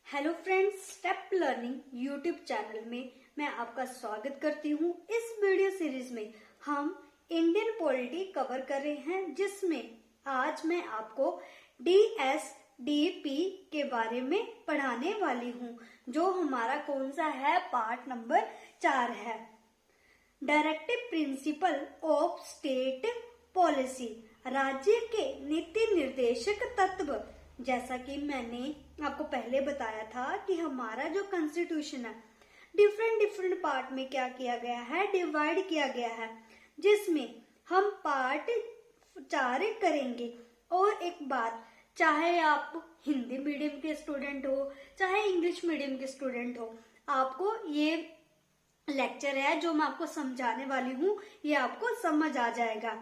Hello friends, step learning YouTube channel में मैं आपका स्वागत करती हूँ। इस वीडियो सीरीज में हम इंडियन पॉलिटी कवर कर रहे हैं, जिसमें आज मैं आपको DSDP के बारे में पढ़ाने वाली हूँ, जो हमारा कौन सा है, पार्ट नंबर 4 है। Directive principle of state policy, राज्य के नीति निर्देशक तत्व। जैसा कि मैंने आपको पहले बताया था कि हमारा जो कॉन्स्टिट्यूशन है डिफरेंट पार्ट में क्या किया गया है, डिवाइड किया गया है, जिसमें हम पार्ट 4 करेंगे। और एक बात, चाहे आप हिंदी मीडियम के स्टूडेंट हो चाहे इंग्लिश मीडियम के स्टूडेंट हो, आपको ये लेक्चर है जो मैं आपको समझाने वाली हूँ, ये आपको समझ आ जाएगा।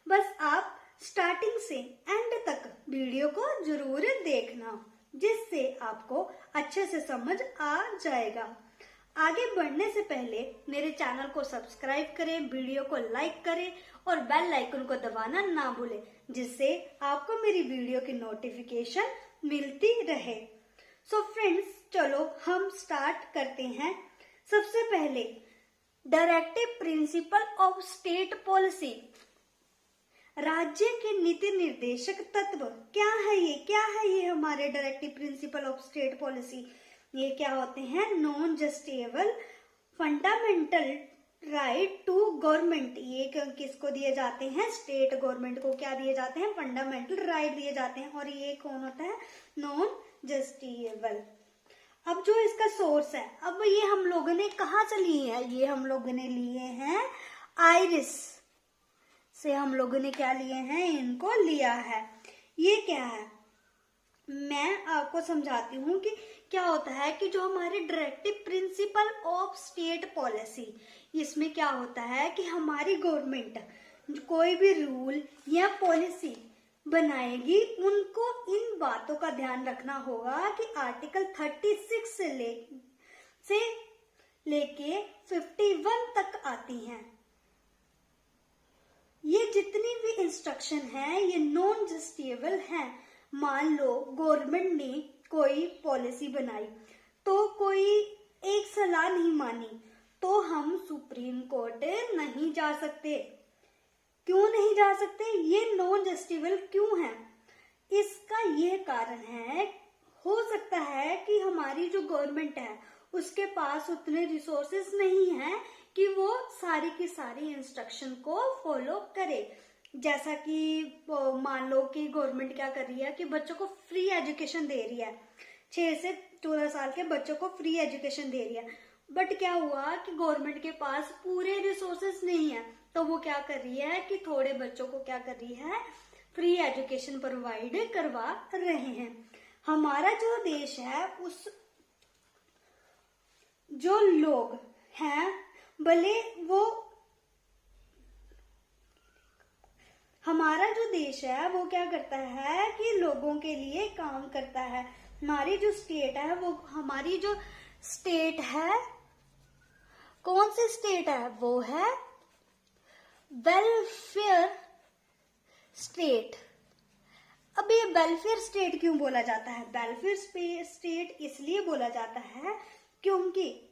बस आप स्टार्टिंग से एंड तक वीडियो को जरूर देखना, जिससे आपको अच्छे से समझ आ जाएगा। आगे बढ़ने से पहले मेरे चैनल को सब्सक्राइब करें, वीडियो को लाइक करें और बेल आइकन को दबाना ना भूलें, जिससे आपको मेरी वीडियो की नोटिफिकेशन मिलती रहे। सो फ्रेंड्स, चलो हम स्टार्ट करते हैं। सबसे पहले directive principle of state policy, राज्य के नीति निर्देशक तत्व। क्या है ये हमारे directive principle of state policy. ये क्या होते हैं? Non justiciable fundamental right to government. ये किसको दिए जाते हैं? स्टेट गवर्नमेंट को क्या दिए जाते हैं? फंडामेंटल राइट दिए जाते हैं। और ये कौन होता है? नॉन जस्टिएबल। अब जो इसका सोर्स है, अब ये हम लोगों ने कहाँ से लिए है? ये हम लोगों ने लिए हैं आयरिश से। हम लोगों ने क्या लिए हैं? इनको लिया है। ये क्या है, मैं आपको समझाती हूँ कि क्या होता है कि जो हमारे directive principle of state policy, इसमें क्या होता है कि हमारी गवर्नमेंट कोई भी रूल या पॉलिसी बनाएगी, उनको इन बातों का ध्यान रखना होगा कि आर्टिकल 36 से लेके 51 तक आती हैं। ये जितनी भी इंस्ट्रक्शन है ये नॉन जस्टिएबल है। मान लो गवर्नमेंट ने कोई पॉलिसी बनाई, तो कोई एक सलाह नहीं मानी, तो हम सुप्रीम कोर्ट नहीं जा सकते। क्यों नहीं जा सकते? ये नॉन जस्टिएबल क्यों है? इसका ये कारण है, हो सकता है कि हमारी जो गवर्नमेंट है उसके पास उतने रिसोर्सेस नहीं है कि वो सारी की सारी इंस्ट्रक्शन को फॉलो करे। जैसा कि मान लो कि गवर्नमेंट क्या कर रही है कि बच्चों को फ्री एजुकेशन दे रही है, 6 से 14 साल के बच्चों को फ्री एजुकेशन दे रही है। बट क्या हुआ कि गवर्नमेंट के पास पूरे रिसोर्सेस नहीं है, तो वो क्या कर रही है कि थोड़े बच्चों को क्या कर रही है? फ्री एजुकेशन प्रोवाइड करवा रहे हैं। हमारा जो देश है, उस जो लोग हैं, भले वो, हमारा जो देश है वो क्या करता है कि लोगों के लिए काम करता है। हमारी जो स्टेट है, वो हमारी जो स्टेट है, कौन सी स्टेट है? वो है वेलफेयर स्टेट। अब ये वेलफेयर स्टेट क्यों बोला जाता है? वेलफेयर स्टेट इसलिए बोला जाता है क्योंकि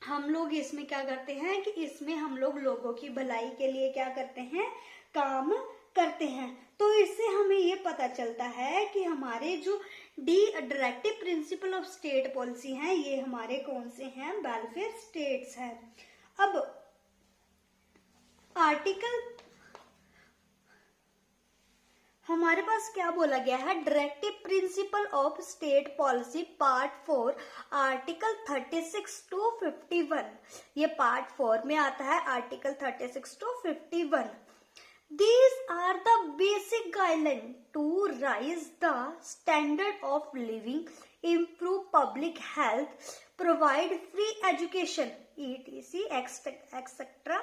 हम लोग इसमें क्या करते हैं कि इसमें हम लोग लोगों की भलाई के लिए क्या करते हैं? काम करते हैं। तो इससे हमें ये पता चलता है कि हमारे जो directive principle of state policy हैं, ये हमारे कौन से हैं? वेलफेयर स्टेट्स हैं। अब आर्टिकल हमारे पास क्या बोला गया है? Directive principle of state policy part 4, article 36 to 51। ये पार्ट 4 में आता है, article 36 to 51। These are the basic guidelines to raise the standard of living, improve public health, provide free education, etc., etc.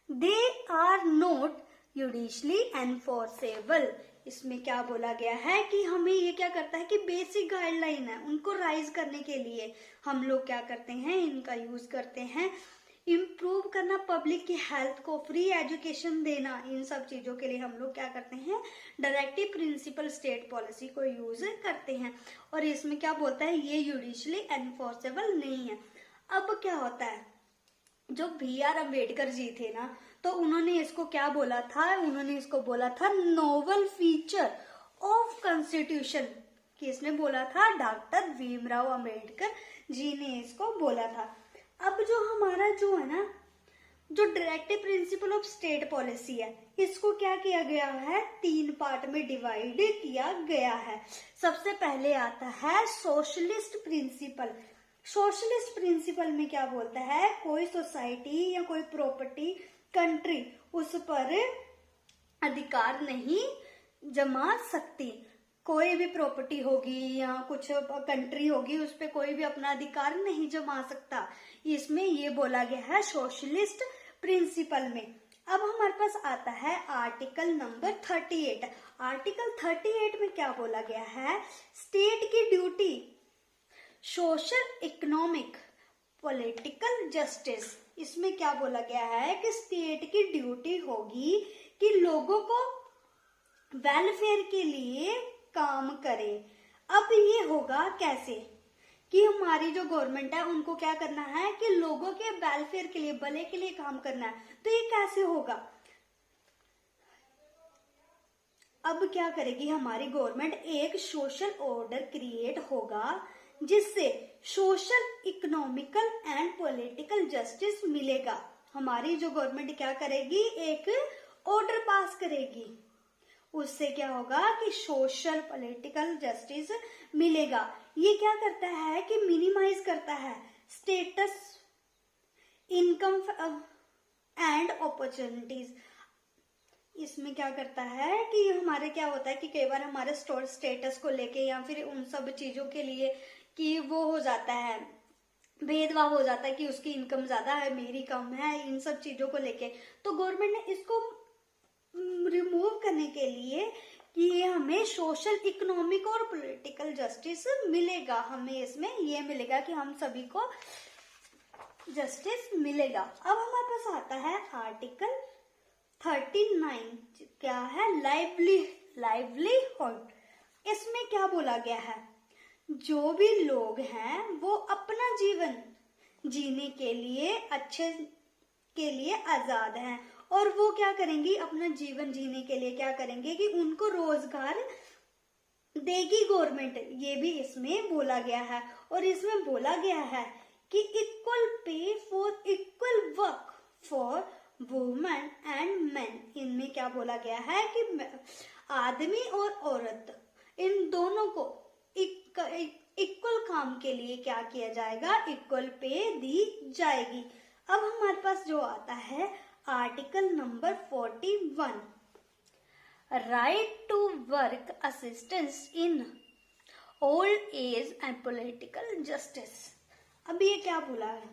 They are not judicially enforceable। इसमें क्या बोला गया है कि हमें ये क्या करता है कि बेसिक गाइडलाइन है, उनको राइज करने के लिए हम लोग क्या करते हैं? इनका यूज करते हैं। इम्प्रूव करना पब्लिक की हेल्थ को, फ्री एजुकेशन देना, इन सब चीजों के लिए हम लोग क्या करते हैं, डायरेक्टिव प्रिंसिपल स्टेट पॉलिसी को यूज करते हैं। और इसमें क्या बोलता है, ये जुडिशली एनफोर्सेबल नहीं है। अब क्या होता है, जो B.R. अम्बेडकर जी थे ना, तो उन्होंने इसको क्या बोला था, उन्होंने इसको बोला था नोवल फीचर ऑफ कॉन्स्टिट्यूशन। किसने बोला था, डॉक्टर भीमराव अम्बेडकर जी ने इसको बोला था। अब जो हमारा जो है ना, जो directive principle of state policy है, इसको क्या किया गया है, 3 पार्ट में डिवाइड किया गया है। सबसे पहले आता है सोशलिस्ट प्रिंसिपल। सोशलिस्ट प्रिंसिपल में क्या बोलता है, कोई सोसाइटी या कोई प्रॉपर्टी कंट्री उस पर अधिकार नहीं जमा सकती। कोई भी प्रॉपर्टी होगी या कुछ कंट्री होगी, उस पे कोई भी अपना अधिकार नहीं जमा सकता। इसमें ये बोला गया है सोशलिस्ट प्रिंसिपल में। अब हमारे पास आता है आर्टिकल नंबर 38। आर्टिकल 38 में क्या बोला गया है, स्टेट की duty social, economic, political justice. इसमें क्या बोला गया है कि स्टेट की ड्यूटी होगी कि लोगों को वेलफेयर के लिए काम करे। अब ये होगा कैसे, कि हमारी जो गवर्नमेंट है उनको क्या करना है कि लोगों के वेलफेयर के लिए, भले के लिए काम करना है। तो ये कैसे होगा, अब क्या करेगी हमारी गवर्नमेंट, एक सोशल ऑर्डर क्रिएट होगा जिससे social, economical and political justice मिलेगा। हमारी जो गवर्नमेंट क्या करेगी, एक ऑर्डर पास करेगी, उससे क्या होगा कि सोशल, पॉलिटिकल जस्टिस मिलेगा। ये क्या करता है कि मिनिमाइज करता है स्टेटस, इनकम एंड अपॉर्चुनिटीज। इसमें क्या करता है कि हमारे क्या होता है कि कई बार हमारे स्टेटस को लेके या फिर उन सब चीजों के लिए कि वो हो जाता है, भेदभाव हो जाता है कि उसकी इनकम ज्यादा है, मेरी कम है, इन सब चीजों को लेके। तो गवर्नमेंट ने इसको रिमूव करने के लिए कि ये हमें सोशल, इकोनॉमिक और पॉलिटिकल जस्टिस मिलेगा, हमें इसमें ये मिलेगा कि हम सभी को जस्टिस मिलेगा। अब हमारे पास आता है आर्टिकल 39, क्या है, लाइवलीहुड। इसमें क्या बोला गया है, जो भी लोग हैं वो अपना जीवन जीने के लिए, अच्छे के लिए आजाद हैं, और वो क्या करेंगी, अपना जीवन जीने के लिए क्या करेंगे कि उनको रोजगार देगी गवर्नमेंट। ये भी इसमें बोला गया है। और इसमें बोला गया है कि equal pay for equal work for women and main. इनमें क्या बोला गया है कि आदमी और औरत, इन दोनों को इक्वल काम के लिए क्या किया जाएगा, इक्वल पे दी जाएगी। अब हमारे पास जो आता है article number 41, right to work assistance in old age and political justice. अब ये क्या बोला है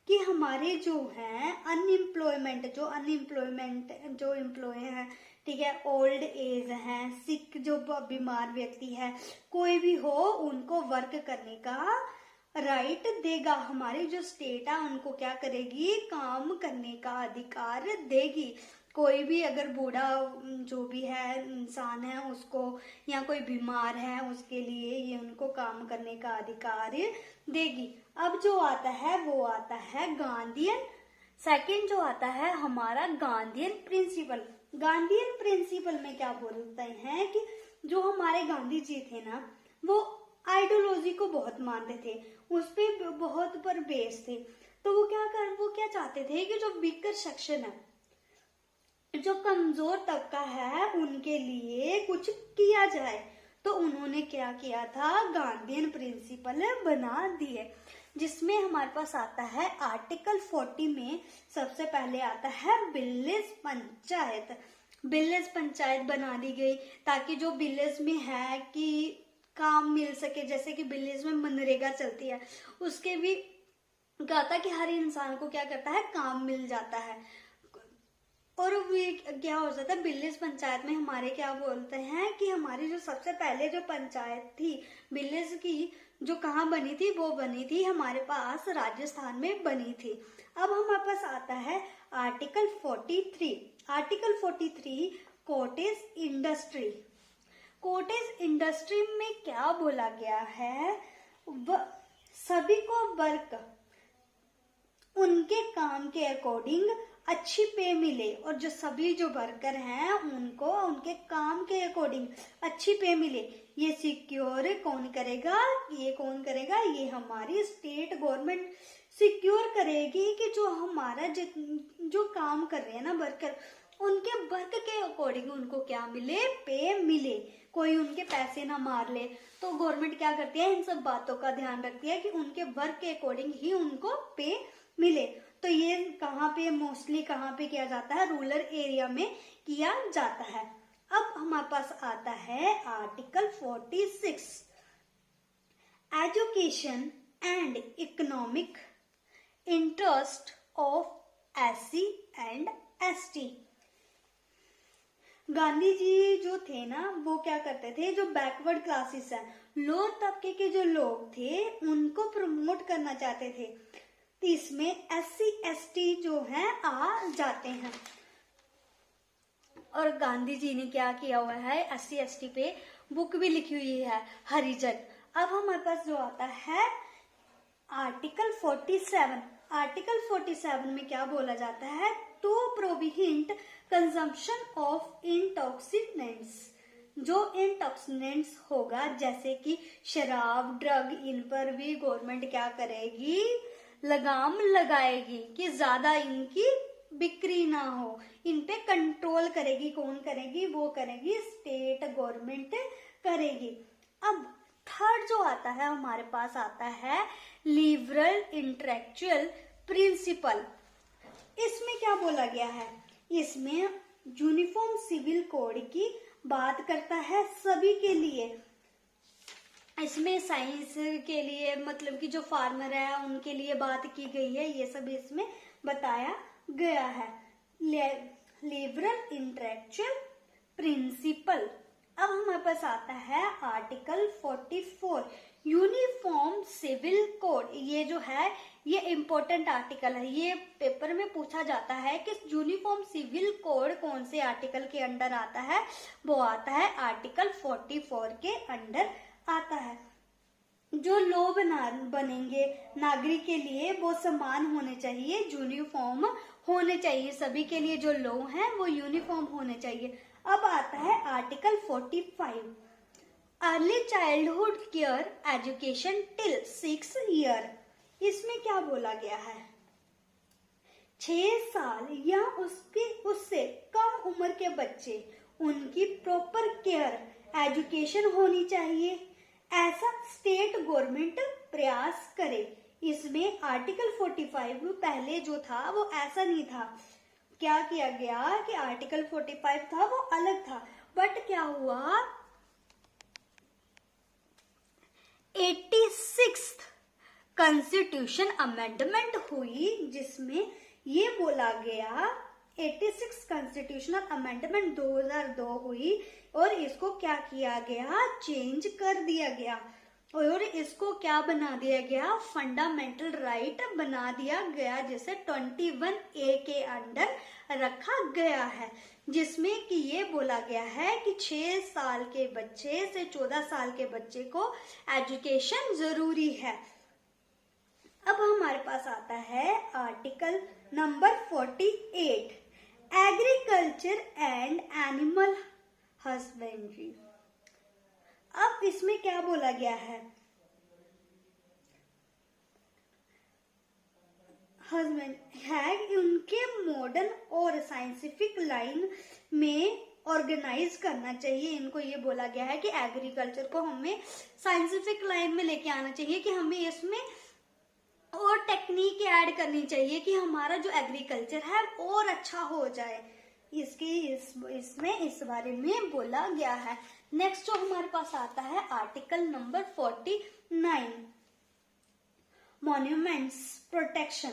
कि हमारे जो है अनएम्प्लॉयमेंट, जो एम्प्लॉय हैं, ठीक है, ओल्ड एज है, सिक, जो बीमार व्यक्ति है, कोई भी हो, उनको वर्क करने का राइट देगा। हमारी जो स्टेट है उनको क्या करेगी, काम करने का अधिकार देगी। कोई भी अगर बूढ़ा जो भी है इंसान है उसको, या कोई बीमार है उसके लिए ये उनको काम करने का अधिकार देगी। अब जो आता है वो आता है गांधीयन। सेकंड जो आता है हमारा गांधीयन प्रिंसिपल। गांधीयन प्रिंसिपल में क्या बोलते हैं कि जो हमारे गांधी जी थे ना, वो आइडियोलॉजी को बहुत मानते थे, उस पे बहुत पर बेस थे। तो वो क्या चाहते थे कि जो वीकर सेक्शन है, जो कमजोर तबका है, उनके लिए कुछ किया जाए। तो उन्होंने क्या किया था, गांधीयन प्रिंसिपल बना दिए, जिसमें हमारे पास आता है आर्टिकल 40 में सबसे पहले आता है विलेज पंचायत। विलेज पंचायत बना दी गई ताकि जो विलेज में है कि काम मिल सके। जैसे कि विलेज में मनरेगा चलती है, उसके भी कहता कि हर इंसान को क्या करता है, काम मिल जाता है। और भी क्या हो जाता है, बिल्लिस पंचायत में हमारे क्या बोलते हैं कि हमारी जो सबसे पहले जो पंचायत थी बिल्लिस की, जो कहाँ बनी थी, वो बनी थी हमारे पास राजस्थान में बनी थी। अब हमारे पास आता है article 43। Article 43 cottage industry. Cottage industry में क्या बोला गया है, सभी को वर्क उनके काम के अकॉर्डिंग अच्छी पे मिले, और जो सभी जो वर्कर हैं उनको उनके काम के अकॉर्डिंग अच्छी पे मिले। ये सिक्योर कौन करेगा, ये कौन करेगा, ये हमारी स्टेट गवर्नमेंट सिक्योर करेगी कि जो हमारा जो काम कर रहे हैं ना वर्कर, उनके वर्क के अकॉर्डिंग उनको क्या मिले, पे मिले, कोई उनके पैसे ना मार ले। तो गवर्नमेंट क्या करती है, इन सब बातों का ध्यान रखती है कि उनके वर्क के अकॉर्डिंग ही उनको पे मिले। तो ये कहाँ पे मोस्टली कहाँ पे किया जाता है, रूरल एरिया में किया जाता है। अब हमारे पास आता है article 46 education and economic interest of SC and ST। Gandhi ji जो थे ना, वो क्या करते थे, जो बैकवर्ड क्लासेस है, लोअर तबके के जो लोग थे उनको प्रमोट करना चाहते थे। तो इसमें SC ST जो है आ जाते हैं। और गांधी जी ने क्या किया हुआ है, SC ST पे बुक भी लिखी हुई है, हरिजन। अब हमारे पास जो आता है आर्टिकल 47। आर्टिकल 47 में क्या बोला जाता है, to prohibit consumption of intoxicants. जो इंटॉक्सिकेंट्स होगा जैसे कि शराब, ड्रग, इन पर भी गवर्नमेंट क्या करेगी, लगाम लगाएगी कि ज्यादा इनकी बिक्री ना हो, इन पे कंट्रोल करेगी। कौन करेगी, वो करेगी स्टेट गवर्नमेंट करेगी। अब थर्ड जो आता है हमारे पास आता है लिबरल इंटेलेक्चुअल प्रिंसिपल। इसमें क्या बोला गया है, इसमें यूनिफॉर्म सिविल कोड की बात करता है सभी के लिए। इसमें साइंस के लिए, मतलब कि जो फार्मर है उनके लिए बात की गई है, ये सब इसमें बताया गया है। Liberal intellectual principle. अब हमारे पास आता है आर्टिकल 44 यूनिफॉर्म सिविल कोड। ये जो है ये इम्पोर्टेंट आर्टिकल है, ये पेपर में पूछा जाता है कि यूनिफॉर्म सिविल कोड कौन से आर्टिकल के अंडर आता है, वो आता है आर्टिकल 44 के अंडर आता है। जो लॉ बनेंगे नागरिक के लिए वो समान होने चाहिए, यूनिफॉर्म होने चाहिए, सभी के लिए जो लॉ है वो यूनिफॉर्म होने चाहिए। अब आता है article 45 early childhood care education till 6 year. इसमें क्या बोला गया है, 6 साल या उससे कम उम्र के बच्चे, उनकी प्रॉपर केयर एजुकेशन होनी चाहिए, ऐसा स्टेट गवर्नमेंट प्रयास करे। इसमें आर्टिकल 45 पहले जो था वो ऐसा नहीं था। क्या किया गया कि आर्टिकल 45 था वो अलग था, बट क्या हुआ 86th कॉन्स्टिट्यूशन अमेंडमेंट हुई, जिसमें ये बोला गया 86 कॉन्स्टिट्यूशनल अमेंडमेंट 2002 हुई, और इसको क्या किया गया, चेंज कर दिया गया, और इसको क्या बना दिया गया, फंडामेंटल राइट बना दिया गया, जिसे 21A के अंडर रखा गया है, जिसमें कि ये बोला गया है कि 6 साल के बच्चे से 14 साल के बच्चे को एजुकेशन जरूरी है। अब हमारे पास आता है article number 48 agriculture and animal husbandry. अब इसमें क्या बोला गया है, हस्बैंड है उनके मॉडर्न और साइंटिफिक लाइन में ऑर्गेनाइज करना चाहिए। इनको ये बोला गया है कि एग्रीकल्चर को हमें साइंटिफिक लाइन में लेके आना चाहिए, कि हमें इसमें और टेक्निक ऐड करनी चाहिए कि हमारा जो एग्रीकल्चर है और अच्छा हो जाए। इसमें इस बारे में बोला गया है। नेक्स्ट जो हमारे पास आता है आर्टिकल नंबर 49 मॉन्यूमेंट्स प्रोटेक्शन।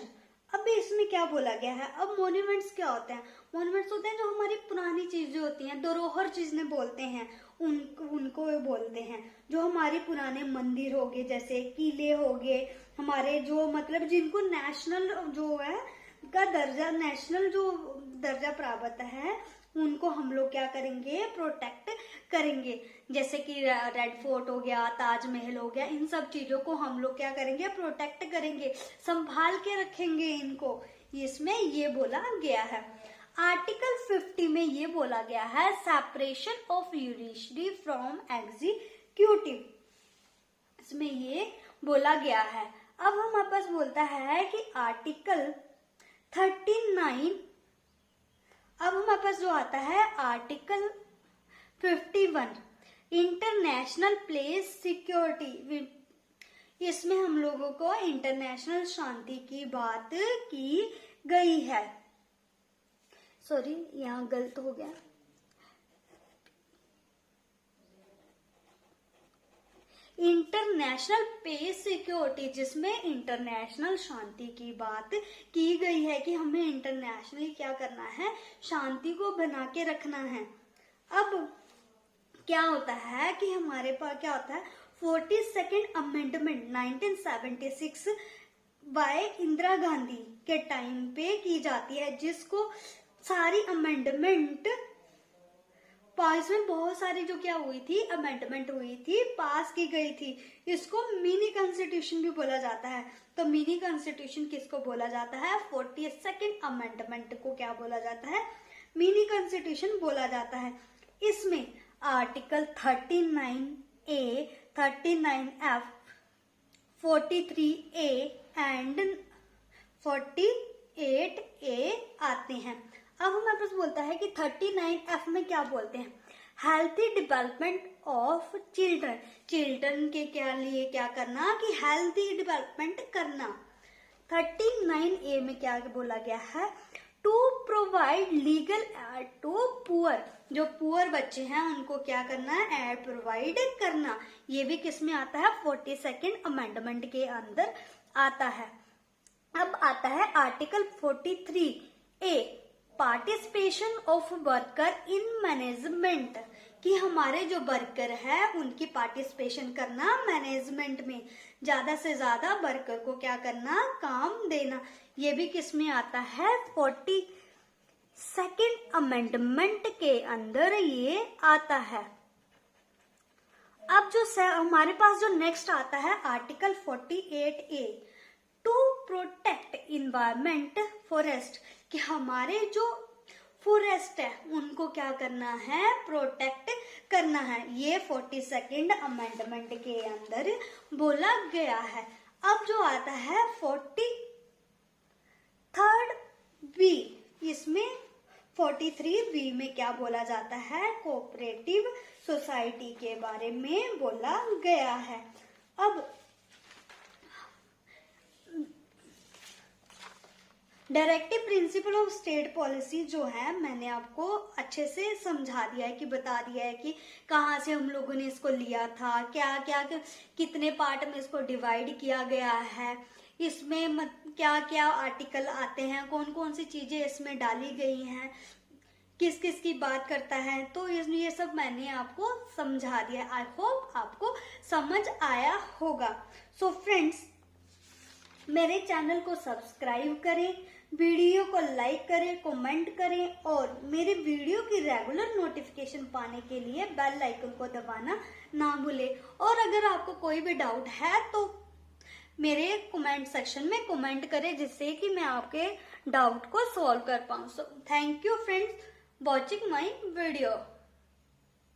अब इसमें क्या बोला गया है, अब मॉन्यूमेंट्स क्या होते हैं, मॉन्यूमेंट्स होते हैं जो हमारी पुरानी चीजें होती हैं, धरोहर चीजें बोलते हैं, उनको बोलते हैं। जो हमारे पुराने मंदिर हो गए, जैसे किले हो गए, हमारे जो मतलब जिनको नेशनल जो है का दर्जा, नेशनल जो दर्जा प्राप्त है, उनको हम लोग क्या करेंगे, प्रोटेक्ट करेंगे। जैसे कि रेड फोर्ट हो गया, ताजमहल हो गया, इन सब चीजों को हम लोग क्या करेंगे, प्रोटेक्ट करेंगे, संभाल के रखेंगे इनको, इसमें ये बोला गया है। आर्टिकल 50 में ये बोला गया है separation of judiciary from executive, इसमें ये बोला गया है। अब हमारे पास बोलता है कि आर्टिकल 39, अब हमारे पास जो आता है आर्टिकल 51 इंटरनेशनल प्लेस सिक्योरिटी, इसमें हम लोगों को इंटरनेशनल शांति की बात की गई है। सॉरी, यहाँ गलत हो गया, इंटरनेशनल पीस सिक्योरिटी, जिसमें इंटरनेशनल शांति की बात की गई है कि हमें इंटरनेशनली क्या करना है, शांति को बना के रखना है। अब क्या होता है कि हमारे पास क्या होता है, 42nd amendment 1976 bye Indira Gandhi के टाइम पे की जाती है, जिसको सारी अमेंडमेंट पास में बहुत सारी जो क्या हुई थी, अमेंडमेंट हुई थी, पास की गई थी, इसको मिनी कॉन्स्टिट्यूशन भी बोला जाता है। तो मिनी कॉन्स्टिट्यूशन किसको बोला जाता है, 42nd अमेंडमेंट को क्या बोला जाता है, मिनी कॉन्स्टिट्यूशन बोला जाता है। इसमें article 39A, 39F, 43A and 48A आते हैं। अब हमारे पास बोलता है कि 39F में क्या बोलते हैं, healthy development of children, children के क्या लिए क्या करना, कि हेल्थी डेवलपमेंट करना। 39A में क्या बोला गया है, to provide legal aid to poor, जो पुअर बच्चे हैं उनको क्या करना है, एड प्रोवाइड करना। ये भी किस में आता है, 42nd अमेंडमेंट के अंदर आता है। अब आता है article 43A, participation of worker in management, कि हमारे जो वर्कर है उनकी पार्टिसिपेशन करना मैनेजमेंट में, ज्यादा से ज्यादा वर्कर को क्या करना, काम देना। ये भी किस में आता है, 42nd अमेंडमेंट के अंदर ये आता है। अब जो हमारे पास जो नेक्स्ट आता है article 48A, to protect environment forest, कि हमारे जो फॉरेस्ट है उनको क्या करना है, प्रोटेक्ट करना है। ये 42nd अमेंडमेंट के अंदर बोला गया है। अब जो आता है 43rd B, इसमें 43B में क्या बोला जाता है, कोऑपरेटिव सोसाइटी के बारे में बोला गया है। अब directive principle of state policy जो है, मैंने आपको अच्छे से समझा दिया है, कि बता दिया है कि कहाँ से हम लोगों ने इसको लिया था, क्या क्या कितने पार्ट में इसको डिवाइड किया गया है, इसमें क्या क्या आर्टिकल आते हैं, कौन कौन सी चीजें इसमें डाली गई हैं, किस किस की बात करता है। तो ये सब मैंने आपको समझा दिया। आई होप आपको समझ आया होगा। सो फ्रेंड्स, मेरे चैनल को सब्सक्राइब करें, वीडियो को लाइक करें, कमेंट करें, और मेरे वीडियो की रेगुलर नोटिफिकेशन पाने के लिए बेल आइकन को दबाना ना भूलें। और अगर आपको कोई भी डाउट है तो मेरे कमेंट सेक्शन में कमेंट करें, जिससे कि मैं आपके डाउट को सॉल्व कर पाऊँ। So thank you friends watching my video.